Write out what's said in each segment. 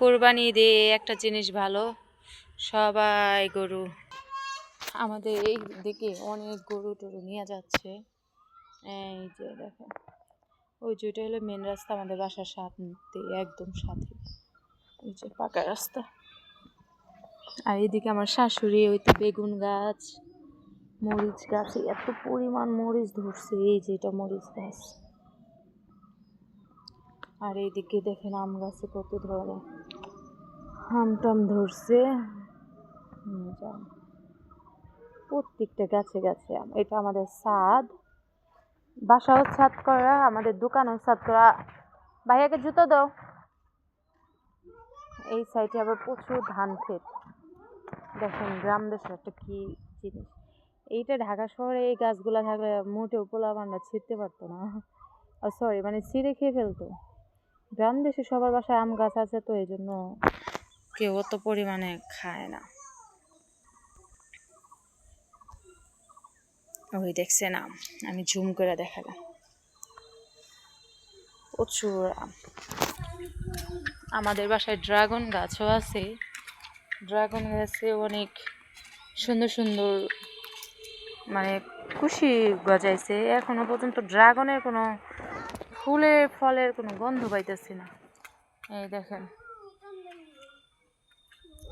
কোরবানি দিয়ে একটা জিনিস ভালো, সবাই গরু, আমাদের এই দিকে অনেক গরু টরু নিয়ে যাচ্ছে। এই যে দেখেন, ওই যেটা হলো মেন রাস্তা, আমাদের বাসার সাথে একদম সাথে, ওই যে পাকা রাস্তা। আর এইদিকে আমার শাশুড়ি, ওই তো বেগুন গাছ, মরিচ গাছ, এত পরিমাণ মরিচ ধরছে, এই যে এটা মরিচ গাছ। আর এইদিকে দেখেন আম গাছে কত ধরনের আম টাম ধরছে, প্রত্যেকটা গাছে গাছে আম। এটা আমাদের ছাদ, বাসাও ছাদ করা, আমাদের দোকানও ছাদ করা। ভাইয়াকে জুতো দাও। এই সাইডে আবার প্রচুর ধান ক্ষেত। দেখেন গ্রাম দেশের একটা কি জিনিস। এইটা ঢাকা শহরে এই গাছগুলা থাকলে মোটেও পোলাপানরা ছিঁড়তে পারতো না, সরি মানে ছিঁড়ে খেয়ে ফেলতো। গ্রাম দেশে সবার বাসায় আম গাছ আছে, তো এই জন্য কেউ অত পরিমাণে খায় না। ওই দেখছেন আম, আমি জুম করে দেখালাম, প্রচুর আম। আমাদের বাসায় ড্রাগন গাছও আছে, ড্রাগন গাছে অনেক সুন্দর সুন্দর মানে কুশি গজাইছে। এখনো পর্যন্ত ড্রাগনের কোনো ফুলের ফলের কোনো গন্ধ পাইতেছি না। এই দেখেন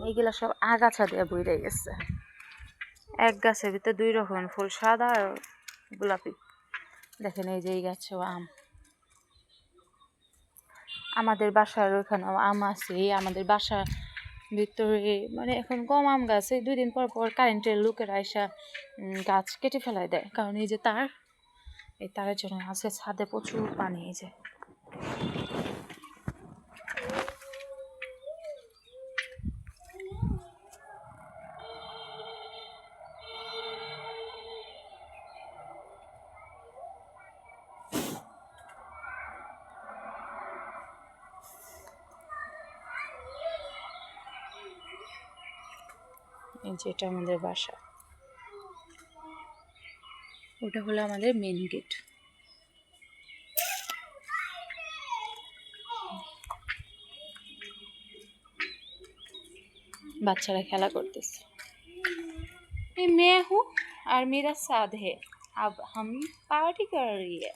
এইগুলা সব আগাছা দিয়ে বইরে গেছে। এক গাছের ভিতরে 2 রকমের ফুল, সাদা আর গোলাপি। দেখেন এই যে এই গাছেও আম। আমাদের বাসার ওখানেও আম আছে। আমাদের বাসার ভিতরে মানে এখন কম আম গাছ, 2 দিন পর পর কারেন্টের লোকেরা আইসা গাছ কেটে ফেলায় দেয়, কারণ এই যে তার, এই তারের জন্য আছে ছাদে প্রচুর পানি। এই যে এটা আমাদের বাসা, ওটা হলো আমাদের মেন গেট। বাচ্চারা খেলা করতেছে। मैं हूँ और मेरा साथ है, अब हम पार्टी कर रही है।